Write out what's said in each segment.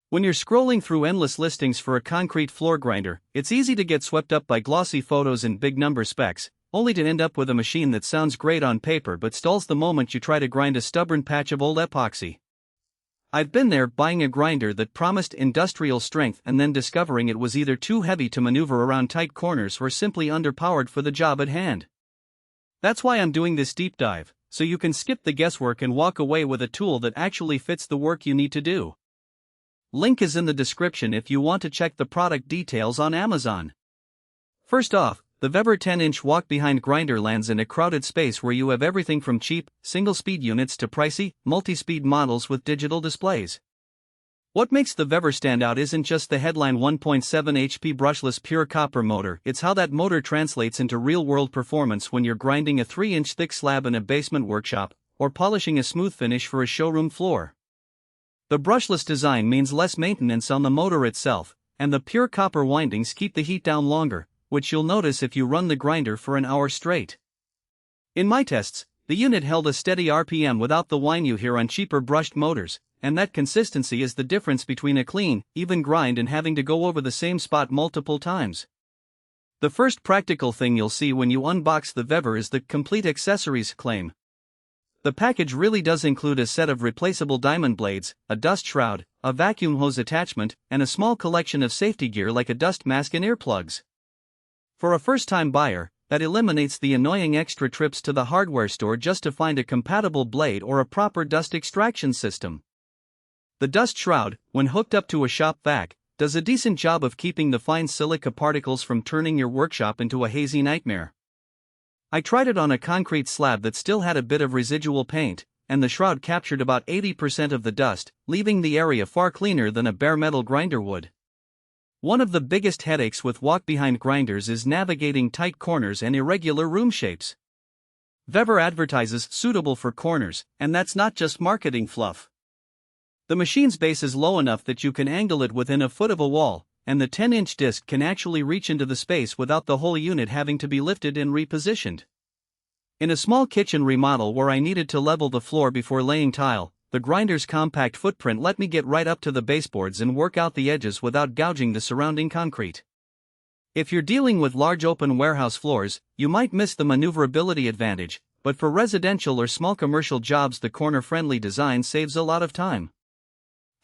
When you're scrolling through endless listings for a concrete floor grinder, it's easy to get swept up by glossy photos and big number specs, only to end up with a machine that sounds great on paper but stalls the moment you try to grind a stubborn patch of old epoxy. I've been there, buying a grinder that promised industrial strength and then discovering it was either too heavy to maneuver around tight corners or simply underpowered for the job at hand. That's why I'm doing this deep dive, so you can skip the guesswork and walk away with a tool that actually fits the work you need to do. Link is in the description if you want to check the product details on Amazon. First off, the VEVOR 10-inch walk-behind grinder lands in a crowded space where you have everything from cheap, single-speed units to pricey, multi-speed models with digital displays. What makes the VEVOR stand out isn't just the headline 1.7 HP brushless pure copper motor, it's how that motor translates into real-world performance when you're grinding a 3-inch thick slab in a basement workshop, or polishing a smooth finish for a showroom floor. The brushless design means less maintenance on the motor itself, and the pure copper windings keep the heat down longer, which you'll notice if you run the grinder for an hour straight. In my tests, the unit held a steady RPM without the whine you hear on cheaper brushed motors, and that consistency is the difference between a clean, even grind and having to go over the same spot multiple times. The first practical thing you'll see when you unbox the VEVOR is the complete accessories claim. The package really does include a set of replaceable diamond blades, a dust shroud, a vacuum hose attachment, and a small collection of safety gear like a dust mask and earplugs. For a first-time buyer, that eliminates the annoying extra trips to the hardware store just to find a compatible blade or a proper dust extraction system. The dust shroud, when hooked up to a shop vac, does a decent job of keeping the fine silica particles from turning your workshop into a hazy nightmare. I tried it on a concrete slab that still had a bit of residual paint, and the shroud captured about 80% of the dust, leaving the area far cleaner than a bare metal grinder would. One of the biggest headaches with walk-behind grinders is navigating tight corners and irregular room shapes. VEVOR advertises suitable for corners, and that's not just marketing fluff. The machine's base is low enough that you can angle it within a foot of a wall, and the 10-inch disc can actually reach into the space without the whole unit having to be lifted and repositioned. In a small kitchen remodel where I needed to level the floor before laying tile, the grinder's compact footprint let me get right up to the baseboards and work out the edges without gouging the surrounding concrete. If you're dealing with large open warehouse floors, you might miss the maneuverability advantage, but for residential or small commercial jobs the corner-friendly design saves a lot of time.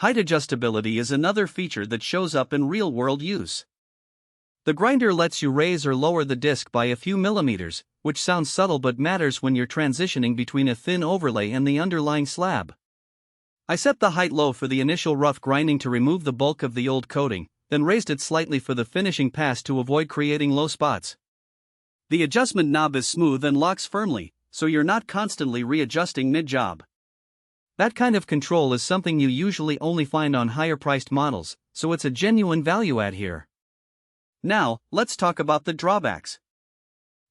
Height adjustability is another feature that shows up in real-world use. The grinder lets you raise or lower the disc by a few millimeters, which sounds subtle but matters when you're transitioning between a thin overlay and the underlying slab. I set the height low for the initial rough grinding to remove the bulk of the old coating, then raised it slightly for the finishing pass to avoid creating low spots. The adjustment knob is smooth and locks firmly, so you're not constantly readjusting mid-job. That kind of control is something you usually only find on higher-priced models, so it's a genuine value add here. Now, let's talk about the drawbacks.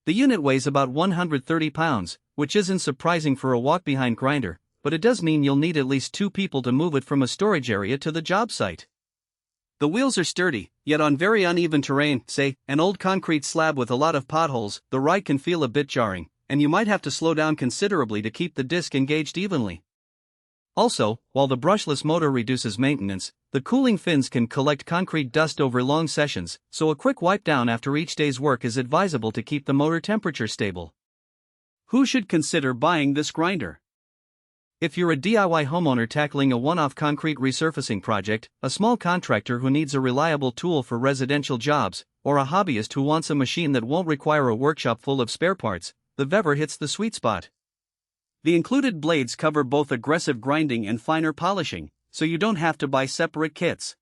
The unit weighs about 130 pounds, which isn't surprising for a walk-behind grinder, but it does mean you'll need at least 2 people to move it from a storage area to the job site. The wheels are sturdy, yet on very uneven terrain, say, an old concrete slab with a lot of potholes, the ride can feel a bit jarring, and you might have to slow down considerably to keep the disc engaged evenly. Also, while the brushless motor reduces maintenance, the cooling fins can collect concrete dust over long sessions, so a quick wipe down after each day's work is advisable to keep the motor temperature stable. Who should consider buying this grinder? If you're a DIY homeowner tackling a one-off concrete resurfacing project, a small contractor who needs a reliable tool for residential jobs, or a hobbyist who wants a machine that won't require a workshop full of spare parts, the VEVOR hits the sweet spot. The included blades cover both aggressive grinding and finer polishing, so you don't have to buy separate kits.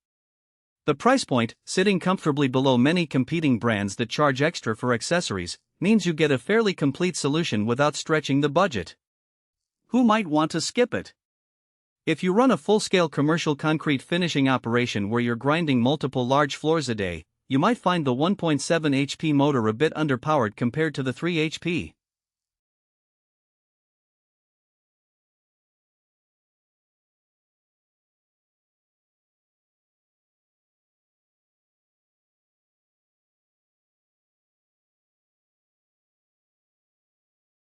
The price point, sitting comfortably below many competing brands that charge extra for accessories, means you get a fairly complete solution without stretching the budget. Who might want to skip it? If you run a full-scale commercial concrete finishing operation where you're grinding multiple large floors a day, you might find the 1.7 HP motor a bit underpowered compared to the 3 HP.